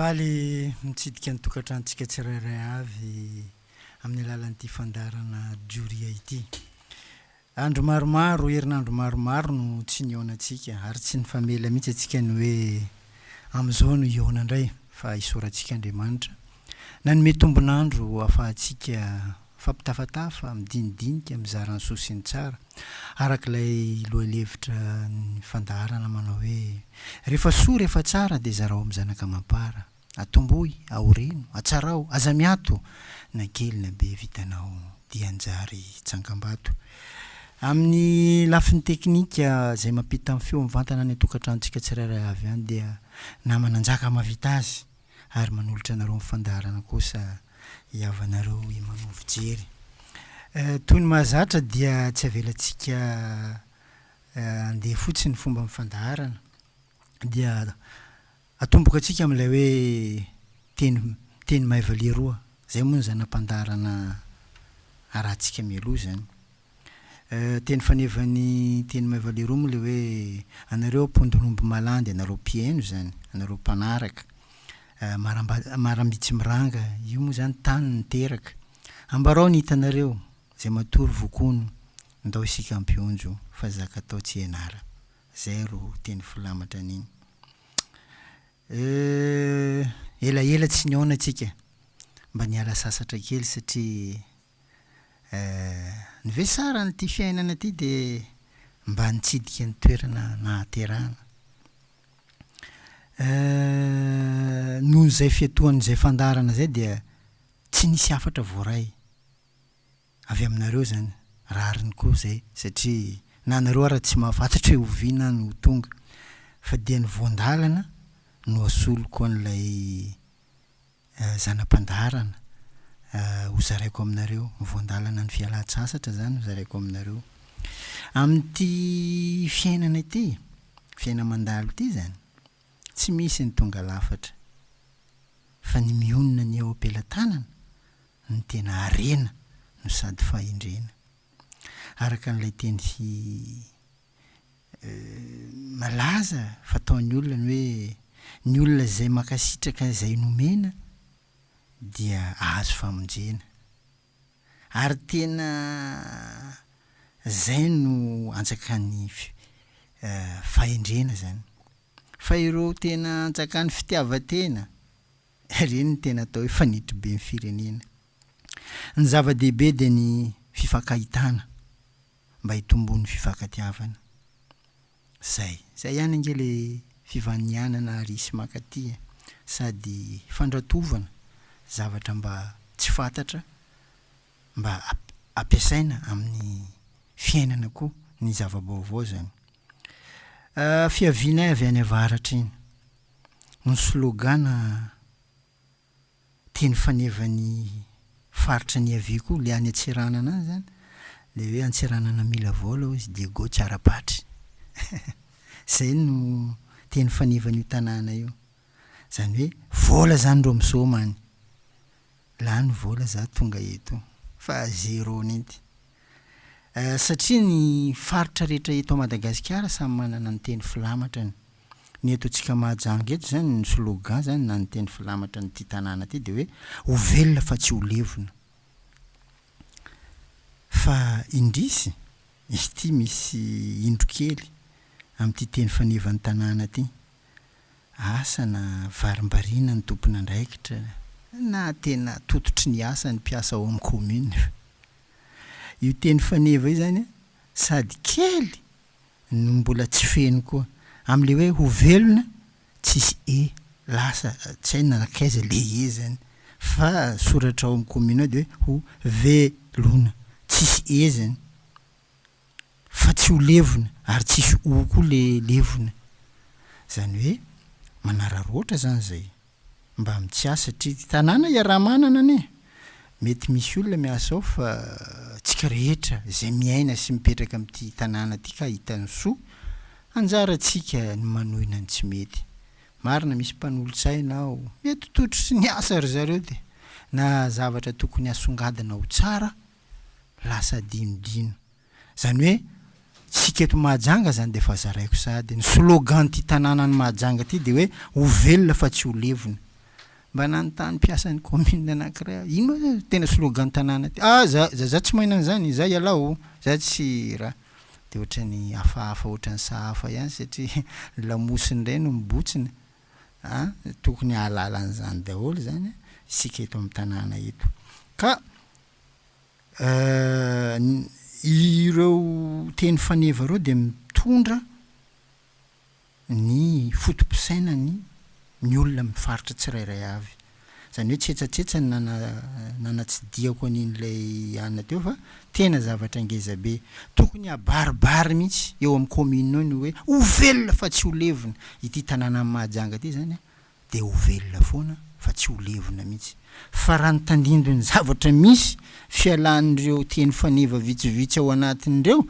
faly mitsidika ny tokantrantsika tsirairay avy amin'ny alalan'ity Fanabeazana-Doria ity. Andro maromaro, herinandro maromaro no tsy nihaonantsika ary tsy nifamela mihitsy atsika ny hoe amin'izao no hihaona indray fa isorantsika Andriamanitra. Nanome tombonandro ahafahantsika fampitafatafa, midinidinika, mizara ny soa sy ny tsara. Arak'ilay lohalevitra ny fandaharana manao hoe rehefa soa rehefa tsara dia zarao amin'ny zanaka mampara. Atomboy, aoreno, atsarao, aza miato, na kely na be vitanao dia anjary tsangambato. Amin'ny lafin'ny teknika izay mampita amin'ny feo mivantana ny tokantranontsika tsirairay avy any dia namananjaka mavita azy ary manolotra anareo amin'ny fandaharana kosa iavanareo Imanovojery. Toy ny mahazatra dia tsy avelantsika andeha fotsiny fomba amin'ny fandaharana dia atomboka antsika amin'ilay hoe teny maivaliroa. Zay moa ny zanam-pandaharana arahantsika mialoha zany. Teny fanevany teny maivaliroa moa le hoe anareo mpondromby malandy, anareo mpiaino zany, anareo mpanaraka. Marambitsy miranga, io moa zany tany niteraka. Ambarao ny hitanareo, zay matory vokono, ndao isika ampionjo, fa zaka atao tsy ianara. Zay ro teny filamatra an'iny. Elaela tsy nihaona antsika, mba niala sasatra kely satria ny ve sara n'ity fiainana ty dia mba nitsidika ny toerana nahaterahana. Noho izay fiatohan'izay fandaharana zay dia tsy nisy afatra voaray avy aminareo zany, rariny koa zay satria na nareo ara tsy mahafantatra hoe oviana no tonga fa dia ny voandalana no asoloko an'ilay zanam-pandaharana hozaraiko aminareo, ny voandalana ny fialan-tsasatra zany hozaraiko aminareo. Amin'ity fiainana ity, fiaina mandalo ity zany, tsy misy ny tonga lafatra fa ny mionona ny eo am-pelantanana ny tena harena no sady fahendrena. Araka n'ilay teny malaza fataon'ny olona ny hoe ny olona izay makasitraka izay nomena dia azo famonjena. Ary tena zay no anjakan'ny fahendrena zany. Fa ireo tena anjakan'ny fitiavan-tena, ireny ny tena atao hoe fanitry be ny firenena. Ny zava-dehibe dia ny fifankahitana mba hitombon'ny fifankatiavana. Zay ihany ange le fivanianana ary sy mankaty, sady fandratovana zavatra mba tsy fantatra mba ampiasaina amin'ny fiainana koa ny zava-baovao zany. Fiavianay avy any avaratra iny, ny slogana teny fanevany faritra ny avy koa le any Antsiranana any zany, le hoe Antsiranana mila vola izy dia go tsarapatry. Zay no teny fanevany io tanàna io. Zany hoe vola zany ro misaoma any. Lany vola za tonga eto fa zéro ninty. Satria ny faritra rehetra eto Madagasikara samy manana ny teny filamatrany. Ny eto antsika Mahajanga eto zany ny slogan zany na ny teny filamatra nyity tanàna ty dia hoe ho velona fa tsy ho levona. Fa indrisy ity misy indro kely amin'ity teny fanevany tanàna ty. Asa na varimbariana ny tompon'andraikitra na tena tototry ny asa ny mpiasa ao amin'ny commune. Io teny faneva io zany sady kely no mbola tsy feno koa amin'le hoe ho velona tsisy lasa tsy hay nanakaiza le zany fa soratra ao amin'ny commune ao dia hoe ho velona tsisy zany fa tsy ho levona ary tsisy koa le levona. Zany hoe manararoatra zany zay mba tsy asa satria tanàna iaraha-manana ane. Mety misy olona miasa ao fa tsika rehetra izay miaina sy mipetraka amin'ity tanàna ty ka hitany soa, anjarantsika ny manohina ny tsy mety. Marina misy mpanolotsaina ao, mety totro sy ny asa ry zareo dia na zavatra tokony asongadina ho tsara lasa dinodino. Zany hoe tsika eto Mahajanga zany dia efa zaraiko sady ny slogan ty tanàna ny Mahajanga ty dia hoe ho velona fa tsy ho levona. mba nanontany mpiasan'ny commune anankiray ino moa tena slogan tanàna ty za tsy mahinana zany za ialao za tsy raha de ohatrany hafahafa ohatrany sahafa ihany satria lamosiny ray no mibotsina tokony ahalala an'izany daholo zany isika eto amin'ny tanàna eto ka ireo teny faneva reo de mitondra ny fotom-pisainany ny olona mifaritra tsirairay avy zany hoe tsetsatsetsany nanatsidiako an'in'ilay anina teo fa tena zavatra ngezabe tokony abaribary mihitsy eo amin'ny commune ny hoe ho velona fa tsy ho levona ity tanàna amin'ny Mahajanga ty zany de ho velona foana fa tsy ho levona mihitsy fa raha nitandindo ny zavatra misy fialan'ireo teny faneva vitsivitsy ao anatin'ireo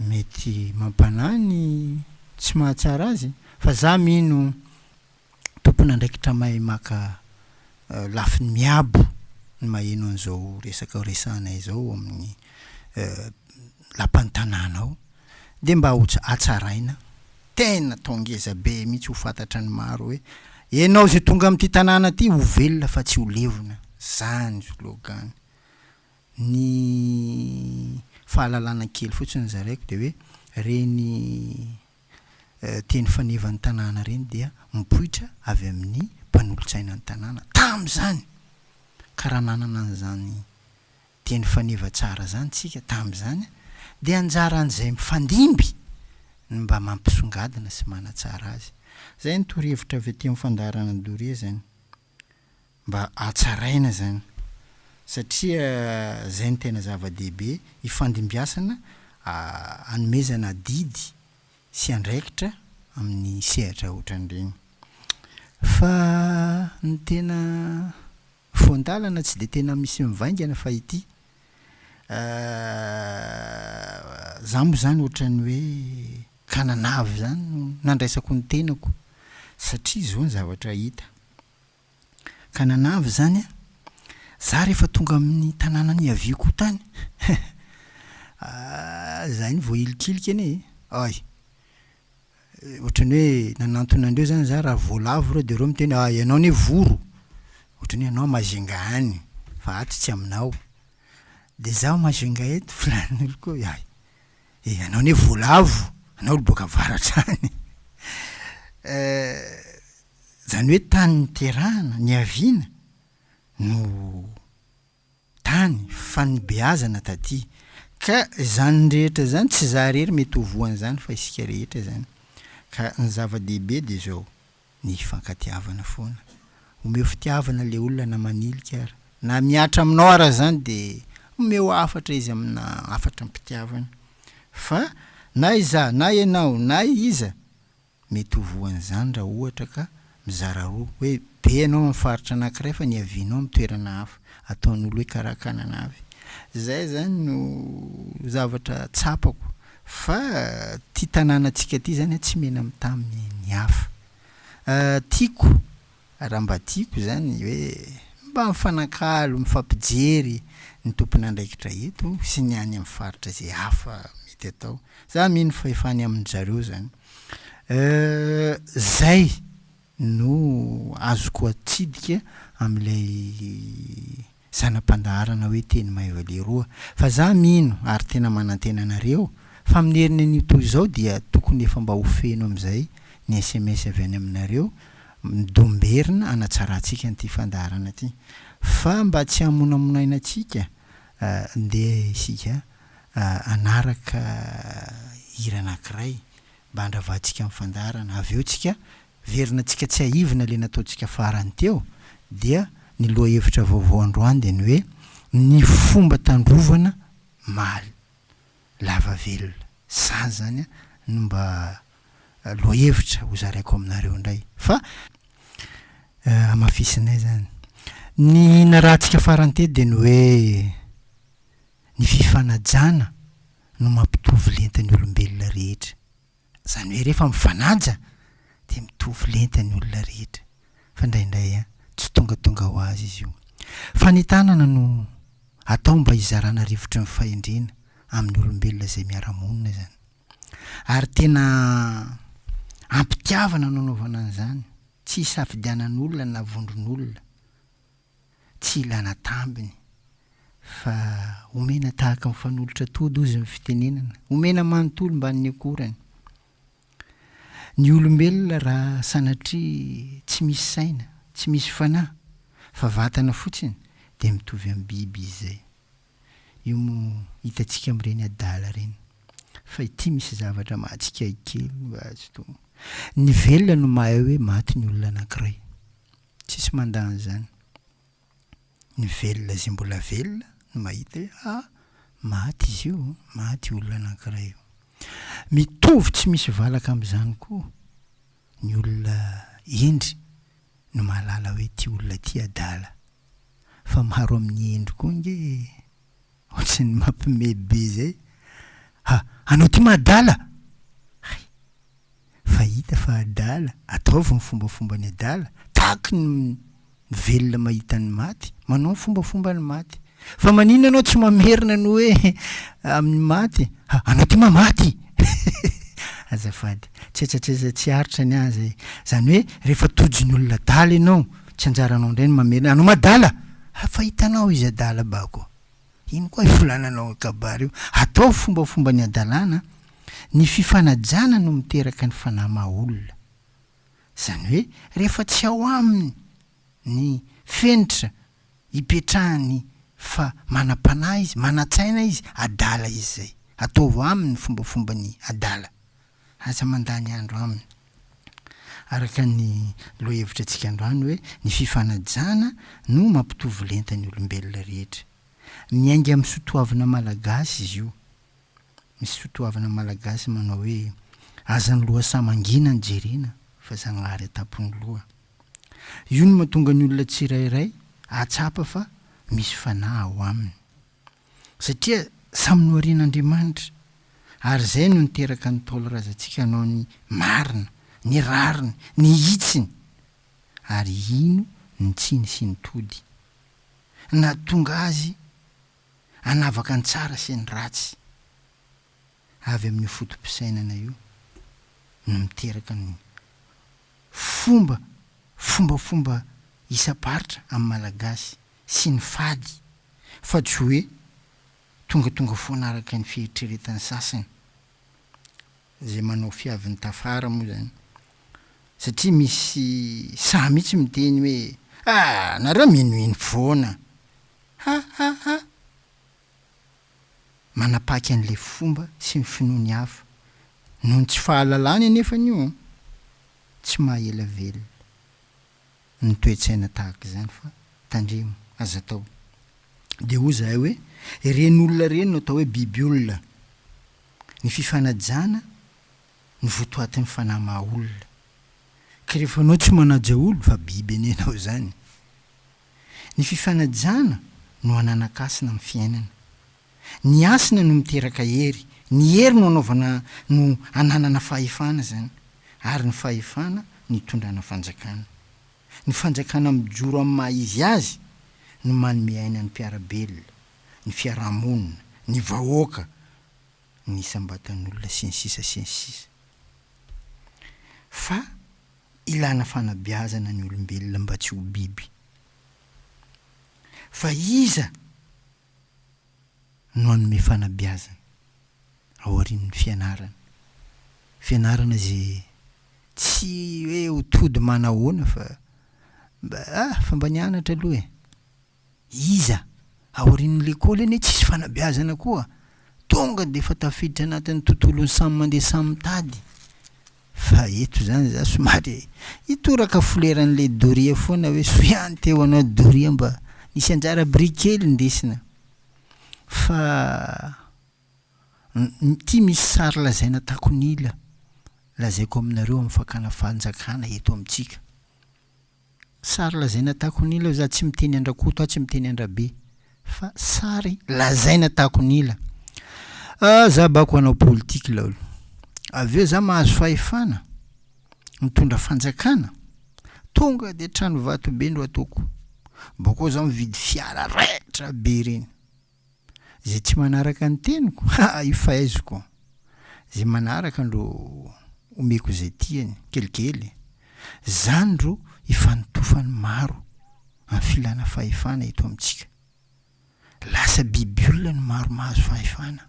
mety mampanany tsy mahatsara azy fa za mino tompona ndraikitra mahay maka lafiny miabo ny maheno an'izao resaka resanay zao amin'ny lapan'ny tanàna ao de mba atsaraina tena tongeza be mihitsy ho fantatra ny maro hoe ianao zay tonga amin'ity tanàna ty ho velona fa tsy ho levona zany slogan ny fahalalana kely fotsiny zaraiko de hoe reny teny fanevan'ny tanàna reny dia mipoitra avy amin'ny mpanolotsaina ny tanàna tam'izany karaha nanana an'izany teny faneva tsara zany tsika tam'izany de anjara an'izay mifandimby mba mampisongadina sy manatsara azy zay ny torohevitra avy aty amin'ny Fanabeazana-Doria zany mba atsaraina zany satria zay ny tena zava-dehibe ifandimbiasana anomezana didy sy andraikitra amin'ny sehatra ohatran'ireny fa ny tena voandalana tsy de tena misy mivaingana fa ity za moa zany ohatran'ny hoe kananavy zany nandraisako ny tenako satria zao ny zavatra hita kananavy zany za rehefa tonga amin'ny tanàna ny aviako tany zay ny voahilikiliky anie ohatrany hoe nanantona andreo zany za raha voalavo reo de reo miteny ianao ne voro ohatrany hoe ianao Majunga any fa ato tsy aminao de zaho Majunga eto filan'olo koa ianao ne voalavo anao olo boaka avaratra any zany hoe tany niterahana ny aviana no tany fanibeazana taty ka zany rehetra zany tsy za rery mety ho voan'izany fa isika rehetra zany ka ny zava-dehibe de zao ny fankatiavana foana omeo fitiavana le olona na manilika ara na miatra aminao ara zany de omeo afatra izy amina afatra mpitiavana fa na iza na ianao na iza mety ho voan'izany raha ohatra ka mizara roa hoe be anao mifaritra anankiray fa ny avianao mitoerana hafa ataon'olo hoe karakanana avy zay zany no zavatra tsapako fa ty tanànatsika ty zany tsy mena mitaminy ny hafa tiako raha mba tiako zany hoe mba mifanakalo mifampijery ny tompona andraikitra eto sy ny any amin'ny faritra zay hafa mety atao za mino fa efa any amin-jareo zany zay no azoko atsidika am'ilay zanam-pandaharana hoe teny maivaleroa fa za mino ary tena manantena anareo fa mineriny an'io zao dia tokony efa mba ho feno am'izay ny SMS avy any aminareo midomberina anatsaratsika n'ity fandaharana ty fa mba tsy hamonamonainantsika nde isika anaraka hira anankiray mba handravantsika amin'ny fandaharana avy eo tsika verina tsika tsy haivina le nataontsika farany teo dia ny loha hevitra vaovao androany de ny hoe ny fomba tandrovana maly lava velona zany zany no mba loha hevitra ho zaraiko aminareo indray fa amafisinay zany ny narahantsika farany teto de ny hoe ny fifanajana no mampitovy lentan'ny olombelona rehetra zany hoe rehefa mifanaja de mitovy lentan'ny olona rehetra fa indraindray tsy tongatonga ho azy izy io fa ny tanana no atao mba hizarana rivotra ny fahendrena amin'ny olombelona zay miara-monina zany ary tena ampitiavana no anaovana an'izany tsy hisafidianan'olona na vondron'olona, tsy ilana tambiny, fa omena tahaka mifanolotra tody ozy ny fitenenana, omena manontolo mban'ny akorany. Ny olombelona raha sanatria tsy misy saina, tsy misy fanahy, fa vatana fotsiny, dia mitovy amin'ny biby izay. Io mo hitantsika amin'ireny adala ireny. Fa ity misy zavatra mahatsikakely ny velona no mahay hoe maty ny olona anankiray, tsisy mandany zany. Ny velona zay mbola velona no mahita hoe maty izy io, maty olona anankiray io. Mitovy tsy misy valaka amin'izany koa ny olona endry no mahalala hoe ty olona ty adala, fa maro amin'ny endry koa nge ohatrany mampimebe zay. Anao ty madala, fa hita fa adala, ataovy ny fombafomba ny adala, tahaky ny velona mahita ny maty, manao ny fombafomba ny maty. Fa manino anao tsy mamerina no hoe amin'ny maty, anao ty mamaty. Azafady, tsetsatresa tsy haritra ny azy. Zany hoe rehefa tojiny olona adala ianao, tsy anjaranao indray ny mamerina, anao madala, fa hitanao izy adala bako. Ino koa ivolananao kabary io? Atao fombafomba ny adalana, ny fifanajana no miteraka ny fanahy maha-olona. Zany hoe rehefa tsy ao aminy ny fenitra hipetrahany fa manam-panahy izy, manan-tsaina izy, adala izy zay. Ataovy aminy fombafomba ny adala. Aza mandany andro aminy. Araka ny loha-hevitra antsika androany hoe ny fifanajana no mampitovy lenta ny olombelona rehetra. Miainga amin'ny sotoavana malagasy izy io. Misy sotoavana malagasy manao hoe aza ny loha samangina ny jerena fa Zagnahary atapony loha. Io no mahatonga ny olona tsirairay atsapa fa misy fanahy ao aminy. Satria samy noharian'Andriamanitra, ary zay no niteraka ny taolorazantsika anao ny marina, ny rariny, ny hitsiny, ary ino ny tsiny sy ny tody. Na tonga azy anavaka ny tsara sy ny ratsy. Avy amin'ny fotom-pisainana io no miteraka ny fombafomba isa-paritra amin'ny malagasy sy ny fady, fa tsy hoe tongatonga foana araka ny fieritreretany sasany zay manao fiaviny tafara moa zany. Satria misy saha mihitsy miteny hoe nareo minoino foana, manapaky an'le fomba sy ny finoany hafa noho ny tsy fahalalany anefa an'io tsy mahaela velona ny toe-tsaina tahaka izany, fa tandremo aza atao. De ho zahay hoe ren'olona reny no atao hoe biby olona. Ny fifanajana ny votoatin'ny fanahy maha-olona. Ka rehefa anao tsy manaja olo fa biby anenao zany. Ny fifanajana no ananakasina amin'ny fiainana. Ny asina no miteraka hery, ny hery no anaovana no ananana fahefana zany, ary ny fahefana ny tondrana fanjakana. Ny fanjakana mijoro amin'ny maha izy azy no manome aina ny mpiarabelona, ny fiarahamonina, ny vahoaka, ny isam-batan'olona sy ny sisa sy ny sisa. Fa ilana fanabeazana ny olombelona mba tsy ho biby. Fa iza no anome fanabeazana ao aorian'ny fianarana. Fianarana zay tsy hoe ho tody manahoana fa mba nianatra aloha e. Iza ao aorian'ny lekôly anie tsisy fanabeazana koa, tonga de efa tafiditra anatin'ny tontolony samy mandeha samy mitady. Fa eto zany za somary hitoraka foleran'le Doria foana hoe soiany teo anao Doria mba nisy anjara brikely ndesina. Fa ty misy sary lazaina takonila, lazaiko aminareo amin'ny fakana fanjakana eto amintsika. Sary lazaina takonila za tsy miteny Andrakoto, tsy miteny Andrabe, fa sary lazaina takonila. Za bako anao politika laolo. Aveo za mahazo fahefana mitondra fanjakana, tonga de trano vato be ndo ataoko. Bako za mividy fiara raitra be reny. Zay tsy manaraka ny teniko, io fahaizoko. Zay manaraka ndo omeko zay tiany, kelikely. Zany ro ifanotofany maro amin'ny filana fahefana eto amintsika. Lasa biby olona no maro mahazo fahefana.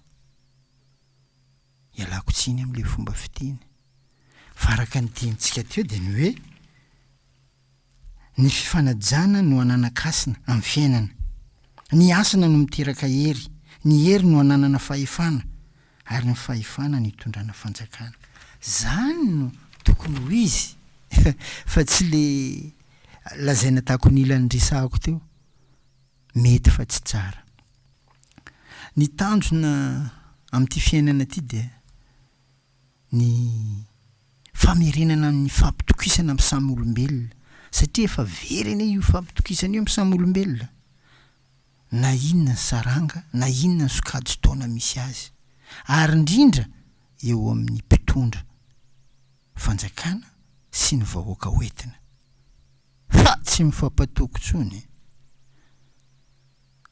Ialako tsiny amin'ilay fomba fiteny. Faraka ny tiantsika teo dia ny hoe ny fifanajana no ananakasina amin'ny fiainana. Ny asana no miteraka hery, ny hery no ananana fahefana, ary ny fahefana ny hitondrana fanjakana. Zany no tokony ho izy fa tsy le lazaina tahako ny ilany resahako teo, mety fa tsy tsara. Ny tanjona amin'ity fiainana ity dia ny famerenana ny fampitokisana amin'ny samy olombelona, satria efa very anie io fampitokisana io amin'ny samy olombelona. Na inona ny saranga, na inona ny sokajy taona misy azy, ary indrindra eo amin'ny mpitondra fanjakana sy ny vahoaka hoentina. Fa tsy mifampatoko tsony.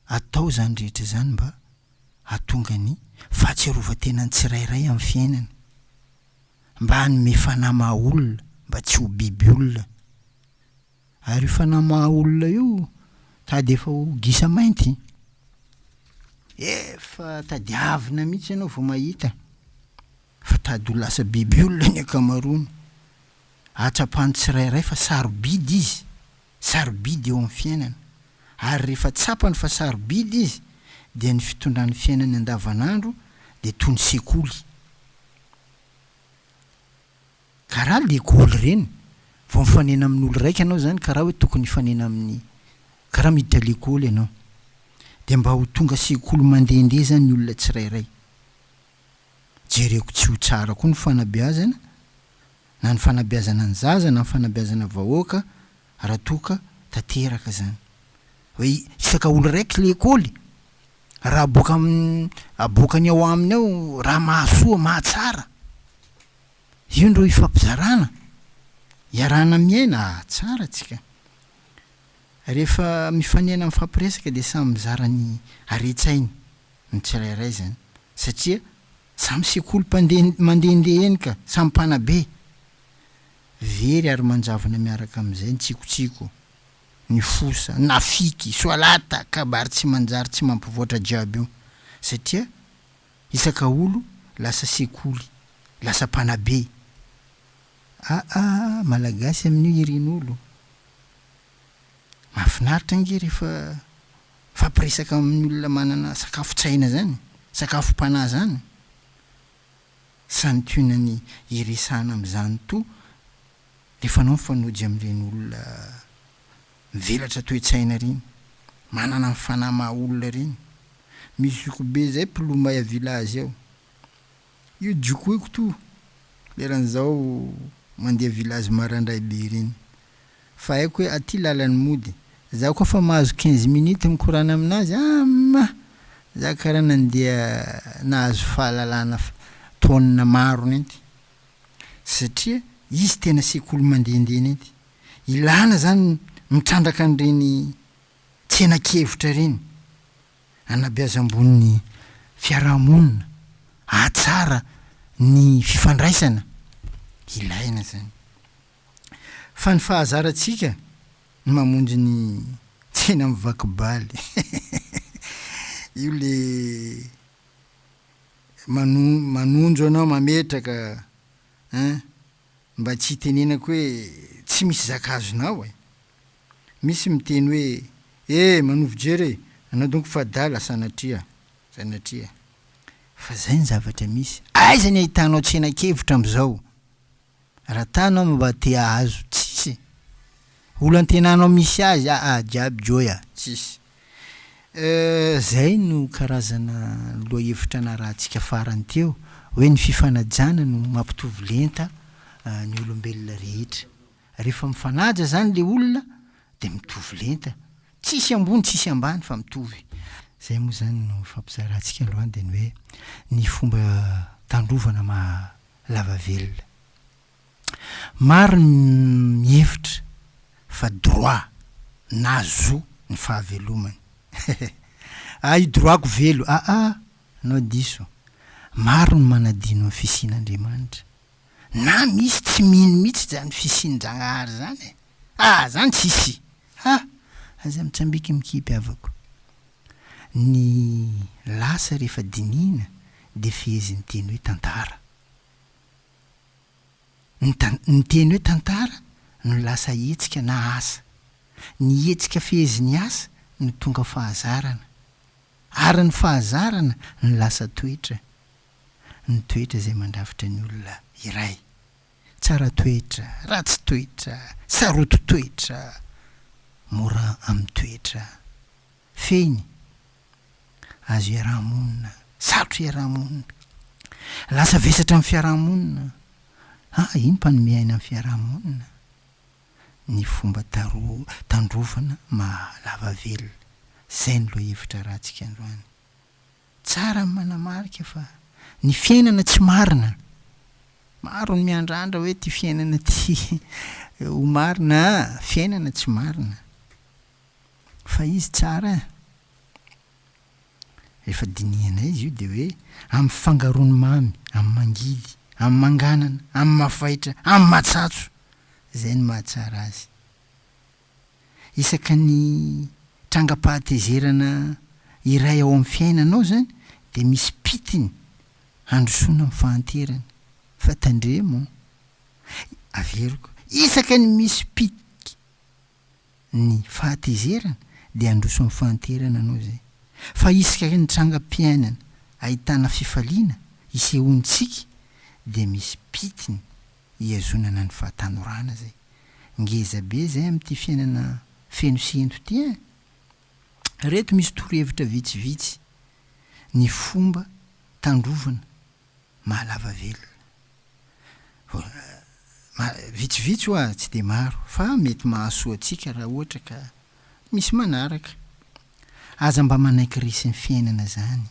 Atao zany rehetra zany mba hatonga ny fahatsiarovan-tenany tsirairay amin'ny fiainana, mba hanome fanahy maha olona, mba tsy ho biby olona. Ary io fanahy maha olona io tady efa ho gisa mainty, efa tadiavina mihitsy ianao vao mahita, fa tady ho lasa biby olona ny akamaroany. Atsapany tsirairay fa sarobidy izy, sarobidy eo amin'ny fiainana. Ary rehefa tsapany fa sarobidy izy, dia ny fitondrany fiainany andavanandro dia toy ny sekoly. Karaha lekoly reny, vao mifanena amin'olo raika ianao zany karaha hoe tokony hifanena amin'ny, karaha miditra lekoly ianao, dia mba ho tonga sekoly mandehandeha zany ny olona tsirairay. Jereko tsy ho tsara koa ny fanabeazana, na ny fanabeazana ny zaza, na ny fanabeazana vahoaka, raha toka tanteraka zany. Hoe isaka olo raiky lekoly, raha aboakany ao aminy ao raha mahasoa, mahatsara, io ndreo ifampizarana, iarana miaina, tsara tsika. Rehefa mifanena mifampiresaka dia samy mizara ny aretsainy ny tsirairay zany, satria samy sekoly mandehandeha eny ka, samy mpanabe. Very ary manjavona miaraka amin'izay ny tsikotsiko, ny fosa, nafiky, soalata, kabary tsy manjary, tsy mampivoatra jiaby io, satria isaka olo lasa sekoly, lasa mpanabe. Malagasy amin'io irin'olo. Mahafinaritra nge rehefa fampiresaka amin'ny olona manana sakafo tsaina zany, sakafo mpanahy zany. Santionany iresana amin'izany to, rehefa anao mifanojy amin'ireny olona mivelatra toe-tsaina reny, manana ny fanahy maha olona reny. Misy zokobe zay mpilomay a village ao, io jokoiko to leran'izao mandeha village marandray be reny, fa haiko hoe aty lalan'ny mody, zaho koa fa mahazo 15 minutes mikorana aminazy, za karaha nandeha nahazo fahalalana taonina maro nenty, satria izy tena sekoly mandehandeha nenty. Ilana zany mitrandraka an'ireny tsenan-kevitra reny, anabeazam-bon'ny fiarahamonina, ahatsara ny fifandraisana, ilaina zany. Fa ny fahazarantsika ny mamonjy ny tsena mivakibaly io le manonjo anao mametraka, mba tsy hitenenako hoe tsy misy zakazonao e. Misy miteny hoe Manovojery, anao donko fa dala sanatria. Fa zay ny zavatra misy. Aiza ny ahitanao tsenan-kevitra am'izao? Raha tanao mba te ahazo, tsisy. Olantenanao misy azy, jiaby joya, tsisy. Zay no karazana loha-hevitra na rahantsika farany teo, hoe ny fifanajana no mampitovy lenta ny olombelona rehetra. Rehefa mifanaja zany le olona dia mitovy lenta, tsisy ambony tsisy ambany fa mitovy. Zay moa zany no fampizarantsika androany dia ny hoe ny fomba tandrovana lava velona. Maro ny hevitra fa droit na zo ny fahavelomany. Io droitko velo, anao diso. Maro ny manadino amin'ny fisian'Andriamanitra. na misy tsy mino mihitsy zany fisindragnahary zany zany tsisy aza mitsambiky mikipy avako ny lasa rehefa dinina de feheziny teny hoe tantara ny teny hoe tantara no lasa hetsika na asa ny hetsika feheziny asa no tonga fahazarana ary ny fahazarana ny lasa toetra ny toetra zay mandravitra ny olona iray tsara toetra ratsy toetra saroto toetra mora amin'ny toetra feny azo iarahamonina sarotra iarahamonina lasa vesatra amin'ny fiarahamonina ino mpanome aina amin'ny fiarahamonina ny fomba tandrovana mahalava velona zay ny loha hevitra rahantsika androany tsara manamarika fa ny fiainana tsy marina maro ny miandrandra hoe ty fiainana ty ho marina fiainana tsy marina fa izy tsara rehefa dinihana izy io de hoe amin'ny fangarony mamy amin'ny mangidy amin'ny manganana amin'ny mafaitra amin'ny matsatso zay ny mahatsara azy isaka ny trangam-pahatezerana iray ao amin'ny fiainanao zany de misy pitiny handrosoana amin'ny fahanterana fa tandremo averiko isaka ny misy pitiky ny fahatezerana de handroso amin'ny fahanterana anao zay fa isaka ny trangam-piainana ahitana fifaliana isehontsika de misy pitiny iazonana ny fahatanorana zay ngeza be zay amin'ty fiainana feno sento ty reto misy torohevitra vitsivitsy ny fomba tandrovana mahalava velona vitsivitsy hoa tsy de maro fa mety mahasoa atsika raha ohatra ka misy manaraka aza mba manaiky resy ny fiainana zany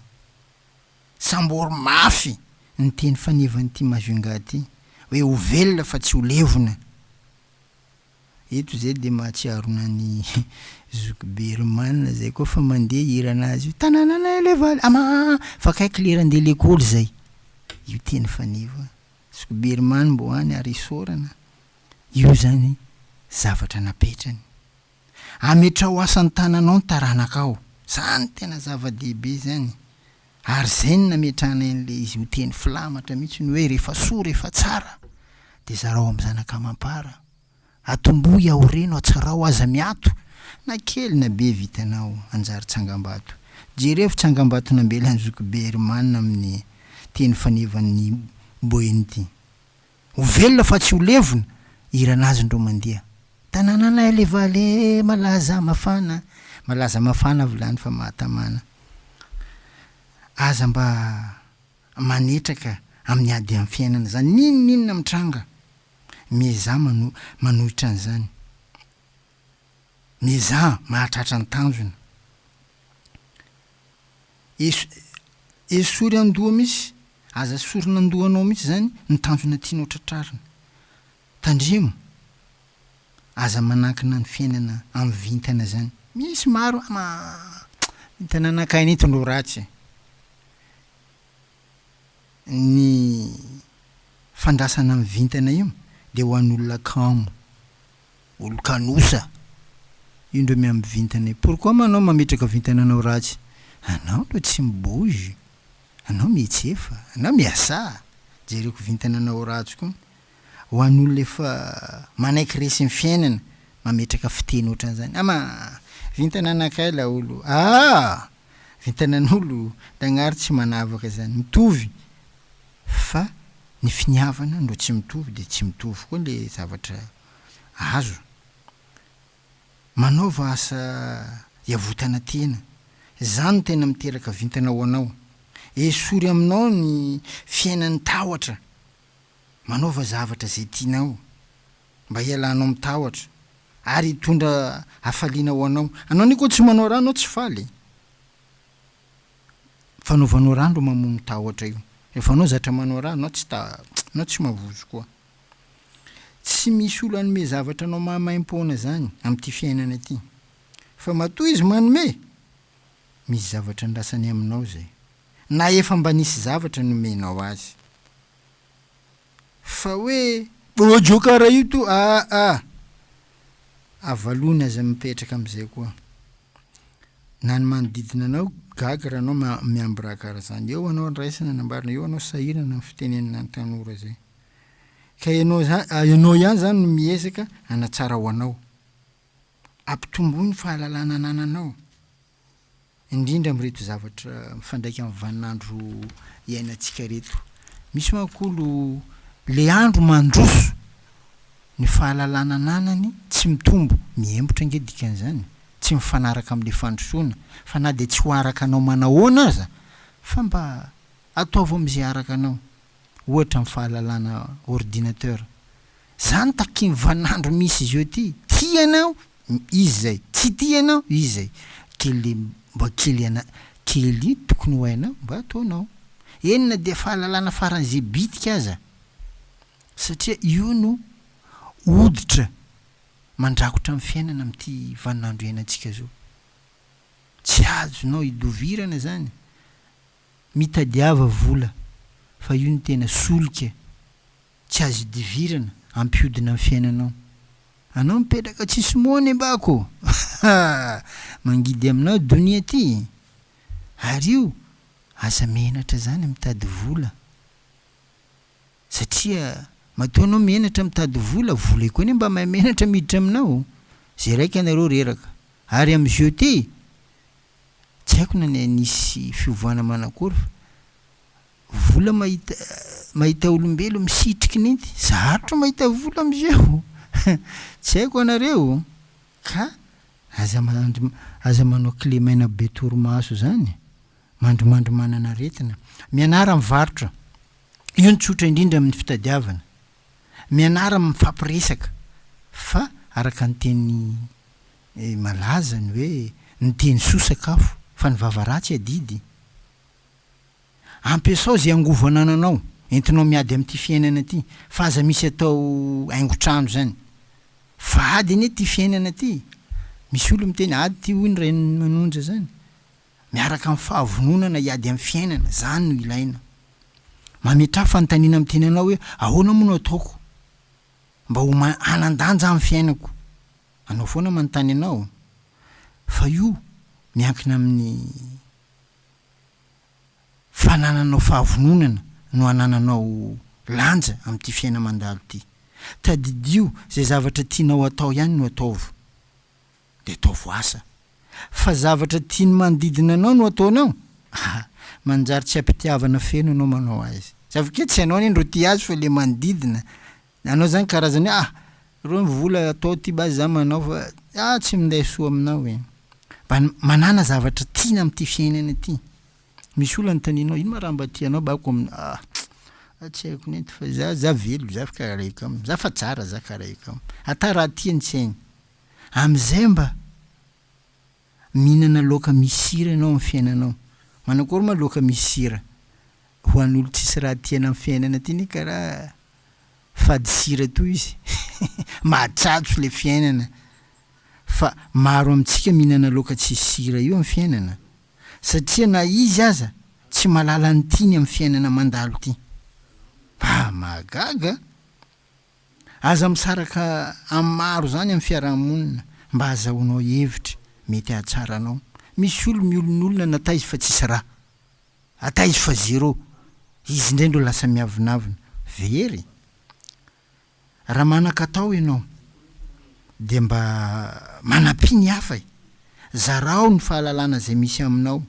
sambory mafy ny teny fanevan'ity mazonga ty hoe ho velona fa tsy ho levona eto zay de mahatsiarona ny zokiberymanina zay koa fa mandeha hiranazy io tanànana levaly fa kaiky lera andeha lekôly zay io teny faneva zokiberymany mbo any ary isorana io zany zavatra napetrany ametra ho asan'ny tananao ny taranakao zany tena zava-dehibe zany ary zay ny nametrahana an'le izy ho teny filamatra mihitsy ny hoe rehefa soa rehefa tsara de zarao amin'ny zanakamampara atomboy aho reno atsarao aza miato na kely na be vitanao anjary tsangam-bato jereo fitsangam-bato nambela ny zokiberymanina amin'ny teny fanevan'ny boenity ho velona fa tsy ho levona iranazy ndro mandeha tanànanay levaly malaza mafana volany fa mahatamana aza mba manetraka amin'ny ady amin'ny fiainana zany ninonina mitranga meza manohitra an'izany meza mahatratra ny tanjona esory andoha misy aza sorona andohanao mihitsy zany ny tanjona tianao tratrarina tandremo aza manankina ny fiainana amin'ny vintana zany misy maro vintana anakainy itondro ratsy ny fandrasana amin'ny vintana io de ho an'olona kamo olo-kanosa io ndreo miamy vintana pourquoi manao mametraka vintana anao ratsy anao ndo tsy mibozy anao mihetsefa anao miasa jereko vintana anao ratsy koa ho an'olona efa manaiky resy ny fiainana mametraka fiteny ohatran'izany vintana anakay la olo vintana n'olo dagnary tsy manavaka zany mitovy fa ny finiavana ndo tsy mitovy de tsy mitovy koa le zavatra azo manaova asa iavotana tena zany tena miteraka vintana ho anao esory aminao ny fiainan'ny tahotra manaova zavatra zay tianao mba hialanao mitahotra ary hitondra hafaliana ho anao ny koa tsy manao raha anao tsy faly fanaovanao raha ndo mamono tahotra io rehefa anao zatra manao raha anao tsy mavozo koa tsy misy olo anome zavatra anao mahamaim-poana zany amin'ity fiainana ty fa matoa izy manome misy zavatra ndrasany aminao zay na efa mba nisy zavatra nomenao azy fa hoe ojokara io to avalona aza mipetraka am'izay koa na ny manodidina anao gaga raha anao miamby raha karaha zany eo anao andraisana nambarina eo anao sahirana ny fitenenina ny tanora zay ka ianao ihany zany no miezaka hanatsara ho anao ampitomboy ny fahalalana anananao indrindra am'ireto zavatra mifandraika amin'ny vaninandro iainantsika reto misy mankolo le andro mandroso ny fahalalana ananany tsy mitombo miembotra nge dikan'izany tsy mifanaraka am'le fandrosoana fa na de tsy ho araka anao manahoana aza fa mba ataovy am'izay araka anao ohatra amin'ny fahalalana ordinateur zany taky ny vaninandro misy izy eo ty tianao izy zay tsy tianao izy zay kely mba kely tokony ho hainao mba ataonao enina de fahalalana faran'izay bitika aza satria io no oditra mandrakotra amin'ny fiainana amin'ity vaninandro iainantsika zao tsy azonao idovirana zany mitadiava vola fa io ny tena solika tsy azo idivirana ampiodina amin'ny fiainanao anao mipetraka tsisy moany ambako mangidy aminao donia ty ary io aza menatra zany mitady vola satria matoa anao menatra mitady vola io koa ny mba mahamenatra miditra aminao zay raika anareo reraka ary am'izio ty tsy haiko na nisy fiovoana manakory fa vola mahita olombelo misitriky ninty sarotro mahita vola am'izeo tsy haiko anareo ka aza manao clé maina be torimaso zany mandromandro manana retina mianara mivarotra io ny tsotra indrindra amin'ny fitadiavana mianara mifampiresaka fa araka ny teny malaza ny hoe ny teny soa-sakafo fa ny vavaratsy adidy ampiasao zay angovo anananao entinao miady amin'ity fiainana ty fa aza misy atao haingotrano zany fa ady anie ty fiainana ty misy olo miteny ady ty hoy ny ray manonja zany miaraka amin'ny fahavononana iady amin'ny fiainana zany no ilaina mametra fanontaniana amin'ny tenanao hoe ahoana moa no ataoko mba ho hanandanja amin'ny fiainako anao foana manontany anao fa io miankina amin'ny fanananao fahavononana no anananao lanja amin'ity fiaina mandalo ty tadidio zay zavatra tianao atao ihany no ataovo de ataovo asa fa zavatra tiany manodidina anao no ataonao manjary tsy ampitiavana feno anao manao azy zavake tsy anao ny ndro ty azy fa le manodidina anao zany karazany ro vola atao ty bazy za manao fa tsy minday soa aminao e mba manana zavatra tiana amin'ity fiainana ty misy olo anontanianao ino ma raha mba tianao bako amin'ny tsy haiko nety fa za velo za fa karaiko am za fa tsara za karaiko am ata raha tiany tsy hainy am'izay mba mihinana laoka misy sira ianao amin'ny fiainanao manakory ma laoka misy sira ho an'olo tsisy raha tiana amin'ny fiainana ty ny karaha fady sira toy izy mahatsatso le fiainana fa maro amintsika mihinana laoka tsisy sira io amin'ny fiainana satria na izy aza tsy malala ny tiny amin'ny fiainana mandalo ty magaga aza misaraka amin'ny maro zany amin'ny fiarahamonina mba azahoanao hevitra mety ahatsara anao misy olo miolon'olona nata izy fa tsisy raha ata izy fa zéro izy indrendro lasa miavinavina very raha manan-katao ianao de mba manapiny hafa zarao ny fahalalana zay misy aminao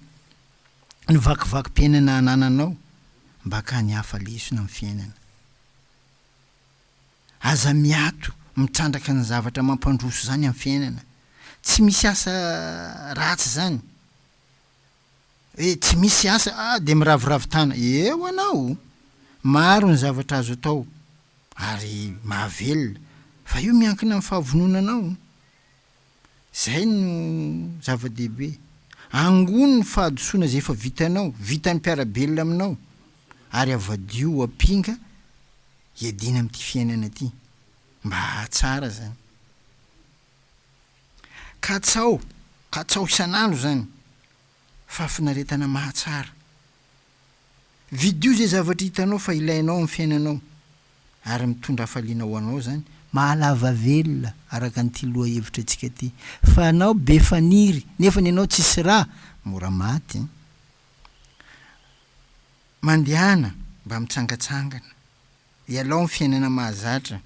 ny vakivakim-piainana anananao mba ka ny hafa lesona amin'ny fiainana aza miato mitrandraka ny zavatra mampandroso zany amin'ny fiainana tsy misy asa ratsy zany tsy misy asa de miraviravitana eo anao maro ny zavatra azo atao ary mahavelona fa io miankina amin'ny fahavononanao zay no zava-dehibe angony ny fahadosoana zay efa vitanao vitany mpiarabelona aminao ary avadio apinga iadina amin'ity fiainana ty mba hahatsara zany katsao isan'andro zany fa finaretana mahatsara vidio zay zavatra hitanao fa ilainao amin'ny fiainanao ary mitondra hafaliana ho anao zany mahalava velona araka nyty loha hevitra antsika ty fa anao be faniry nefa ny anao tsisy raha mora maty mandehana mba mitsangatsangana ialao ny fiainana mahazatra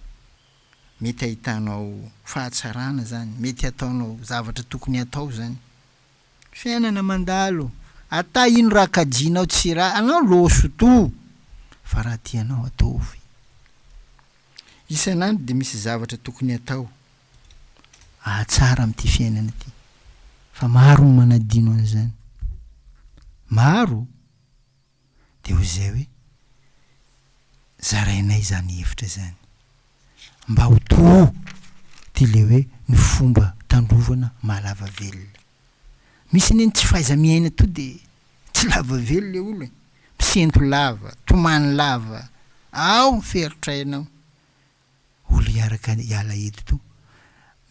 mety ahitanao fahatsarana zany mety ataonao zavatra tokony atao zany fiainana mandalo ata ino raha kajianao tsy raha anao loso to fa raha tianao ataovy isanandro de misy zavatra tokony atao tsara am'ty fiainana ty fa maro ny manadino an'izany maro de ho zay hoe zarainay zany hevitra zany mba ho to ty le hoe ny fomba tandrovana mahalava velona misy neny tsy faiza miaina to de tsy lava velo le olo misento lava tomany lava ao feritrainao olo iaraka iala eto to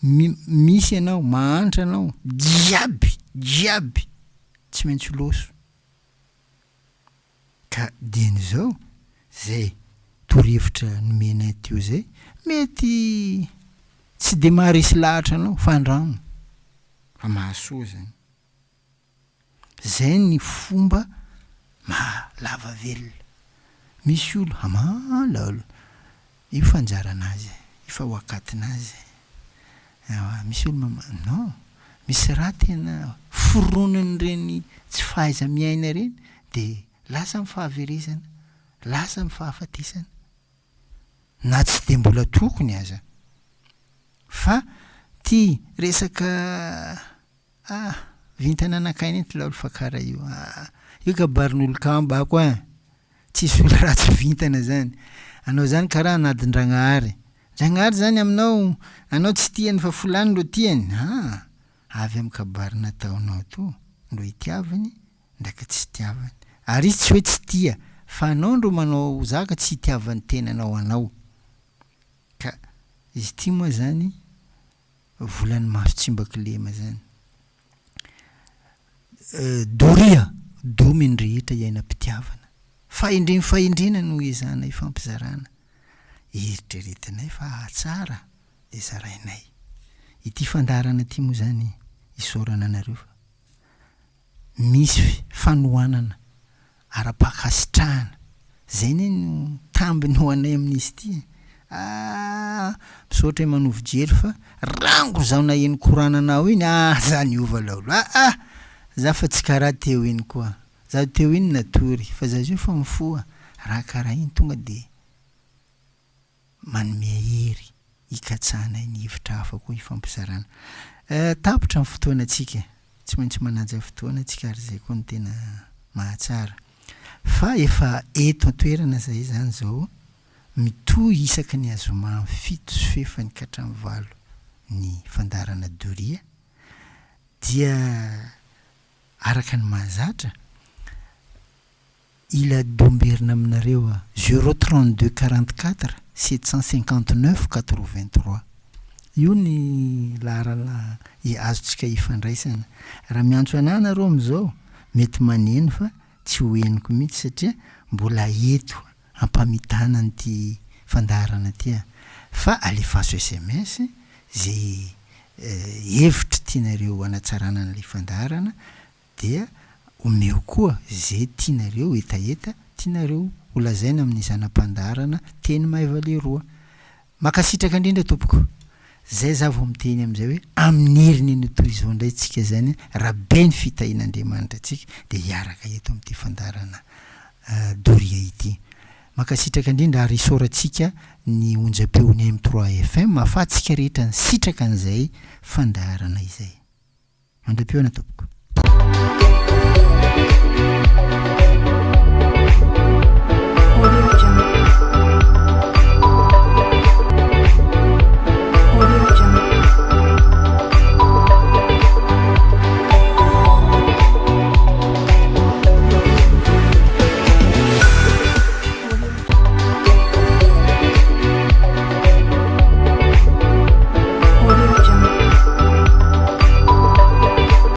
misy ianao mahantra anao jiaby tsy maintsy loso ka dian'izao zay torohevitra nomena teo zay mety tsy de maharesy lahatra anao fa andrano fa mahasoa zany zay ny fomba mahalava velona misy olo amalalo io fanjaranazy io fa wakatinazy misy olo non misy raha tena foronony reny tsy fahaiza miaina reny de lasa mifahaverezana lasa mifahafatesana na tsy de mbola tokony aza fa ty resaka vintana anakaina eny ty laolo fa kara io kabarin'olo kambako tsisy olo raha tsy vintana zany anao zany karaha anadin-dragnahary zany aminao anao tsy tiany fa fulany lo tiany avy amin'ny kabary nataonao to ndo hitiavany ndraiky tsy tiavany ary izy tsy hoe tsy tia fa anao ndro manao zaka tsy hitiavany tenanao anao ka izy ty moa zany volany maso tsimbakilema zany domy ny rehetra iainam-pitiavana fahendrena no ezana ifampizarana eritreretinay fa tsara de zarainay ity fandarana ty moa zany isorana anareo fa misy fanohanana ara-pakasitrahana zay ne no tambiny ho anay amin'izy ty misaotra Imanovojery fa rango zaho na eny korananao iny zany ova laolo za fa tsy karaha teo iny koa za teo iny natory fa za zio fa mifoa raha karaha iny tonga de manome hery ikatsana iny hevitra hafa koa ifampizarana tapitra ny fotoanatsika tsy maintsy manaja fotoanatsika ary zay koa ny tena mahatsara fa efa eto an-toerana zay zany zao mitohy isaka ny azoma fito sy fefany ka hatramin'ny valo ny Fanabeazana-Doria dia araka ny mahazatra ila domberina aminareo 032 44 759 83 io ny larana azontsika ifandraisana raha miantso anahy nareo am'izao mety maneno fa tsy hoeniko mihitsy satria mbola eto ampamitana nyty fandarana ty fa alefaso SMS zay hevitra tianareo anatsarana an'le fandarana dia omeo koa zay tianareo etaeta tianareo olazaina amin'izana mpandarana teny maivaleroa makasitraka indrindra tompoko zay za vao miteny am'izay hoe amin'ny heriny ny toy izao indray tsika zany raha be ny fitahin'Andriamanitra atsika de hiaraka eto amin'ity fandarana Doria ity makasitraka indrindra ary isoratsika ny onjam-peony M3 FM ahafahantsika rehetra ny sitraka an'izay fandarana izay mandram-peona tompoko